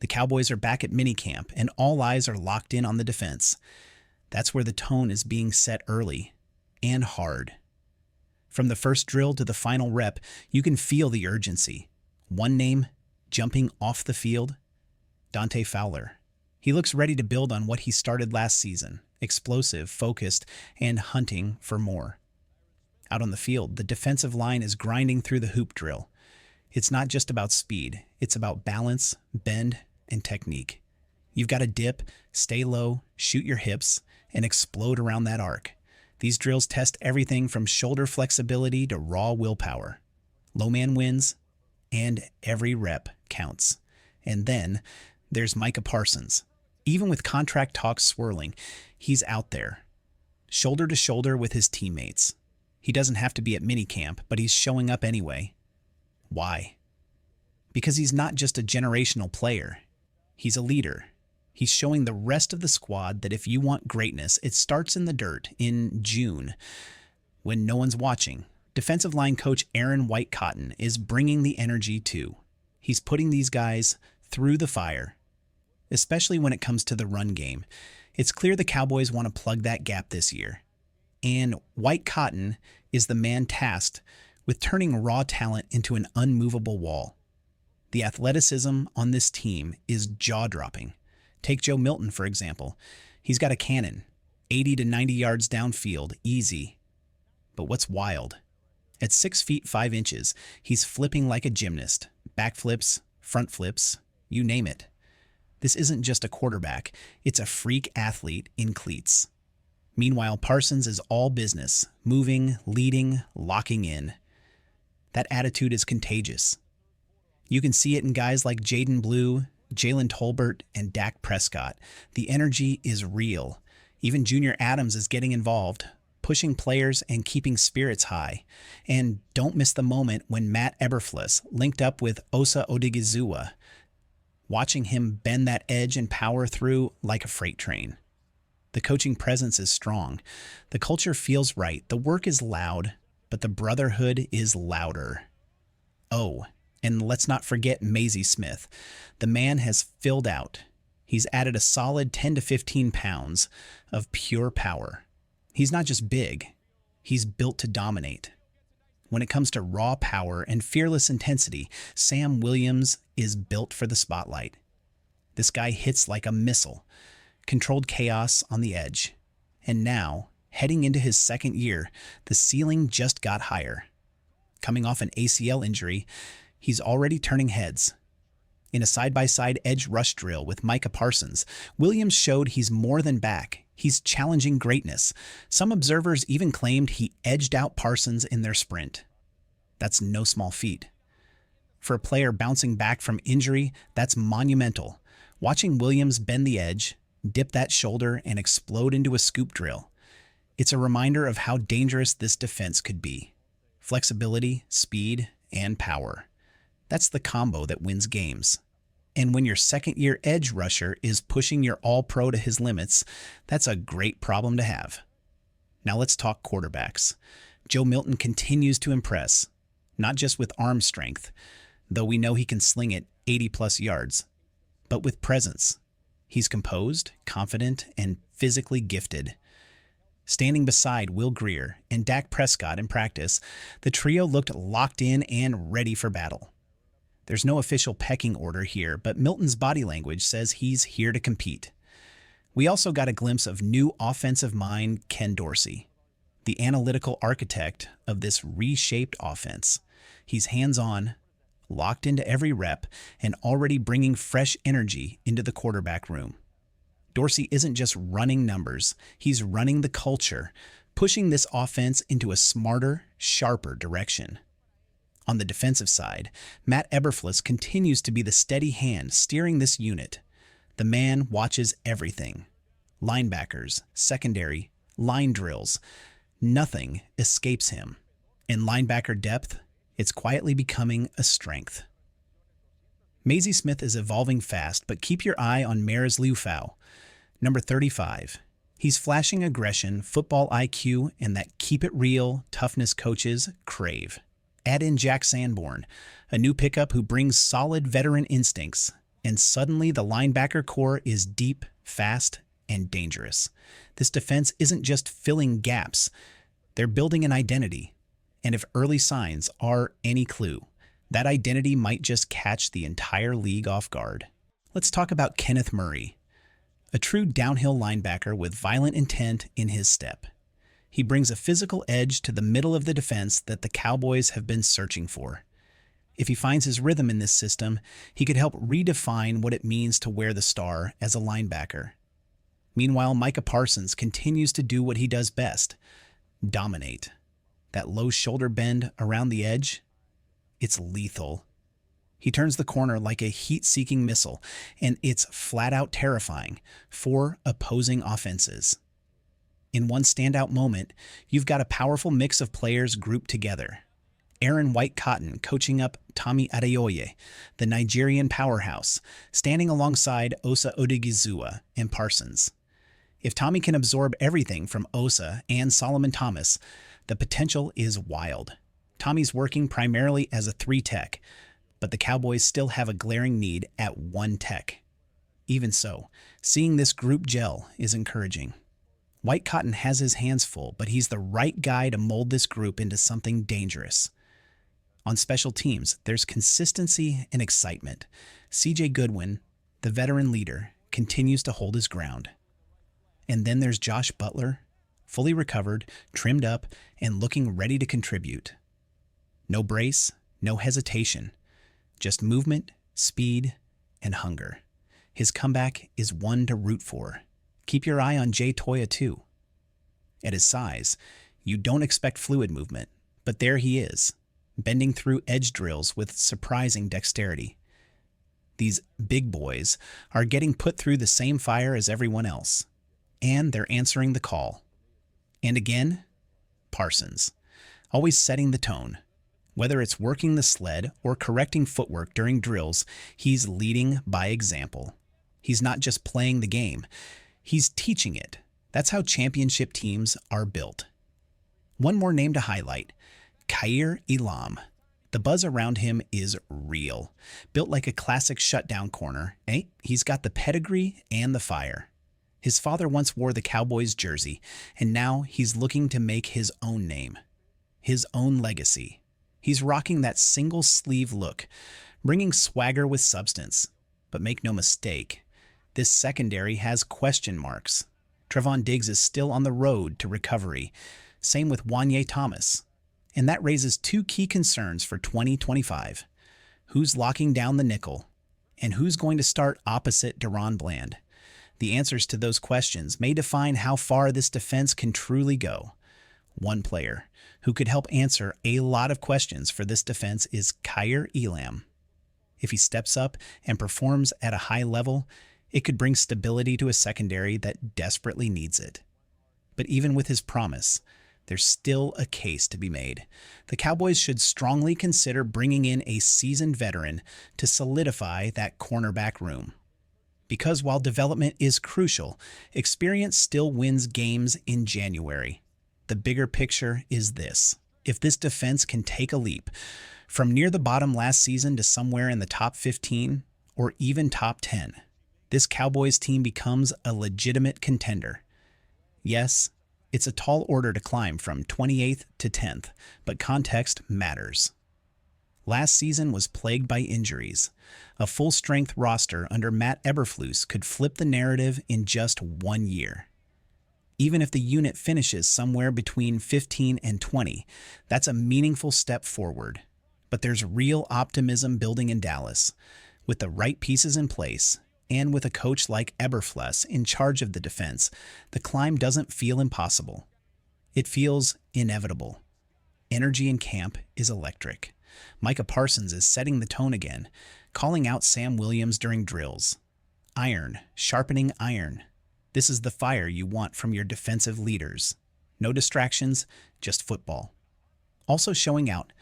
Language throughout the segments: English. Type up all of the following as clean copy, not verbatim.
The Cowboys are back at minicamp, and all eyes are locked in on the defense. That's where the tone is being set early and hard. From the first drill to the final rep, you can feel the urgency. One name jumping off the field: Dante Fowler. He looks ready to build on what he started last season: explosive, focused, and hunting for more. Out on the field, the defensive line is grinding through the hoop drill. It's not just about speed, it's about balance, bend, and technique. You've got to dip, stay low, shoot your hips, and explode around that arc. These drills test everything from shoulder flexibility to raw willpower. Low man wins, and every rep counts. And then there's Micah Parsons. Even with contract talks swirling, he's out there, shoulder to shoulder with his teammates. He doesn't have to be at minicamp, but he's showing up anyway. Why? Because he's not just a generational player. He's a leader. He's showing the rest of the squad that if you want greatness, it starts in the dirt in June, when no one's watching. Defensive line coach Aaron White-Cotton is bringing the energy too. He's putting these guys through the fire, especially when it comes to the run game. It's clear the Cowboys want to plug that gap this year. And White-Cotton is the man tasked with turning raw talent into an unmovable wall. The athleticism on this team is jaw-dropping. Take Joe Milton, for example. He's got a cannon, 80 to 90 yards downfield, easy. But what's wild? At 6 feet 5 inches, he's flipping like a gymnast. Backflips, front flips, you name it. This isn't just a quarterback, it's a freak athlete in cleats. Meanwhile, Parsons is all business, moving, leading, locking in. That attitude is contagious. You can see it in guys like Jaden Blue, Jalen Tolbert, and Dak Prescott. The energy is real. Even Junior Adams is getting involved, pushing players and keeping spirits high. And don't miss the moment when Matt Eberflus linked up with Osa Odigizua, watching him bend that edge and power through like a freight train. The coaching presence is strong. The culture feels right. The work is loud, but the brotherhood is louder. Oh, and let's not forget Maisie Smith. The man has filled out. He's added a solid 10 to 15 pounds of pure power. He's not just big, he's built to dominate. When it comes to raw power and fearless intensity, Sam Williams is built for the spotlight. This guy hits like a missile, controlled chaos on the edge. And now, heading into his second year, the ceiling just got higher. Coming off an ACL injury, he's already turning heads. In a side-by-side edge rush drill with Micah Parsons, Williams showed he's more than back. He's challenging greatness. Some observers even claimed he edged out Parsons in their sprint. That's no small feat. For a player bouncing back from injury, that's monumental. Watching Williams bend the edge, dip that shoulder, and explode into a scoop drill, it's a reminder of how dangerous this defense could be. Flexibility, speed, and power. That's the combo that wins games. And when your second-year edge rusher is pushing your all-pro to his limits, that's a great problem to have. Now let's talk quarterbacks. Joe Milton continues to impress, not just with arm strength, though we know he can sling it 80-plus yards, but with presence. He's composed, confident, and physically gifted. Standing beside Will Grier and Dak Prescott in practice, the trio looked locked in and ready for battle. There's no official pecking order here, but Milton's body language says he's here to compete. We also got a glimpse of new offensive mind Ken Dorsey, the analytical architect of this reshaped offense. He's hands-on, locked into every rep, and already bringing fresh energy into the quarterback room. Dorsey isn't just running numbers, he's running the culture, pushing this offense into a smarter, sharper direction. On the defensive side, Matt Eberflus continues to be the steady hand steering this unit. The man watches everything. Linebackers, secondary, line drills. Nothing escapes him. In linebacker depth, it's quietly becoming a strength. Maisie Smith is evolving fast, but keep your eye on Maris Liufau, number 35. He's flashing aggression, football IQ, and that keep-it-real toughness coaches crave. Add in Jack Sanborn, a new pickup who brings solid veteran instincts, and suddenly the linebacker core is deep, fast, and dangerous. This defense isn't just filling gaps, they're building an identity. And if early signs are any clue, that identity might just catch the entire league off guard. Let's talk about Kenneth Murray, a true downhill linebacker with violent intent in his step. He brings a physical edge to the middle of the defense that the Cowboys have been searching for. If he finds his rhythm in this system, he could help redefine what it means to wear the star as a linebacker. Meanwhile, Micah Parsons continues to do what he does best: dominate. That low shoulder bend around the edge, it's lethal. He turns the corner like a heat-seeking missile, and it's flat-out terrifying for opposing offenses. In one standout moment, you've got a powerful mix of players grouped together. Aaron White-Cotton coaching up Tommy Adeoye, the Nigerian powerhouse, standing alongside Osa Odigizua and Parsons. If Tommy can absorb everything from Osa and Solomon Thomas, the potential is wild. Tommy's working primarily as a 3-tech, but the Cowboys still have a glaring need at 1-tech. Even so, seeing this group gel is encouraging. White-Cotton has his hands full, but he's the right guy to mold this group into something dangerous. On special teams, there's consistency and excitement. CJ Goodwin, the veteran leader, continues to hold his ground. And then there's Josh Butler, fully recovered, trimmed up, and looking ready to contribute. No brace, no hesitation, just movement, speed, and hunger. His comeback is one to root for. Keep your eye on Jay Toya too. At his size, you don't expect fluid movement, but there he is, bending through edge drills with surprising dexterity. These big boys are getting put through the same fire as everyone else, and they're answering the call. And again, Parsons, always setting the tone. Whether it's working the sled or correcting footwork during drills, he's leading by example. He's not just playing the game, he's teaching it. That's how championship teams are built. One more name to highlight: Kaiir Elam. The buzz around him is real. Built like a classic shutdown corner, he's got the pedigree and the fire. His father once wore the Cowboys jersey, and now he's looking to make his own name, his own legacy. He's rocking that single sleeve look, bringing swagger with substance. But make no mistake, this secondary has question marks. Trevon Diggs is still on the road to recovery. Same with Wanye Thomas. And that raises two key concerns for 2025. Who's locking down the nickel? And who's going to start opposite Deron Bland? The answers to those questions may define how far this defense can truly go. One player who could help answer a lot of questions for this defense is Kaiir Elam. If he steps up and performs at a high level, it could bring stability to a secondary that desperately needs it. But even with his promise, there's still a case to be made. The Cowboys should strongly consider bringing in a seasoned veteran to solidify that cornerback room. Because while development is crucial, experience still wins games in January. The bigger picture is this: if this defense can take a leap from near the bottom last season to somewhere in the top 15 or even top 10, this Cowboys team becomes a legitimate contender. Yes, it's a tall order to climb from 28th to 10th, but context matters. Last season was plagued by injuries. A full-strength roster under Matt Eberflus could flip the narrative in just 1 year. Even if the unit finishes somewhere between 15 and 20, that's a meaningful step forward. But there's real optimism building in Dallas. With the right pieces in place, and with a coach like Eberflus in charge of the defense, the climb doesn't feel impossible. It feels inevitable. Energy in camp is electric. Micah Parsons is setting the tone again, calling out Sam Williams during drills. Iron, sharpening iron. This is the fire you want from your defensive leaders. No distractions, just football. Also showing out,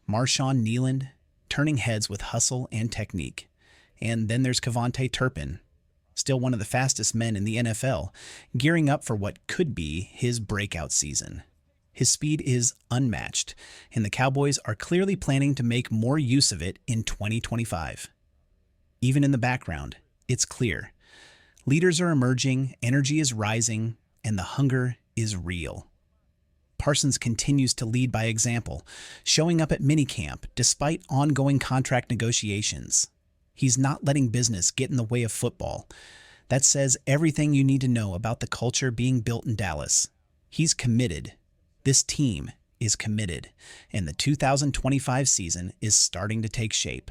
Marshawn Neeland, turning heads with hustle and technique. And then there's Kevontae Turpin, still one of the fastest men in the NFL, gearing up for what could be his breakout season. His speed is unmatched, and the Cowboys are clearly planning to make more use of it in 2025. Even in the background, it's clear. Leaders are emerging, energy is rising, and the hunger is real. Parsons continues to lead by example, showing up at minicamp despite ongoing contract negotiations. He's not letting business get in the way of football. That says everything you need to know about the culture being built in Dallas. He's committed. This team is committed, and the 2025 season is starting to take shape.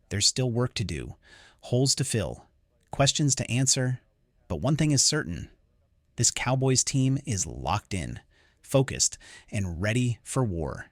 There's still work to do, holes to fill, questions to answer, but one thing is certain. This Cowboys team is locked in, focused, and ready for war.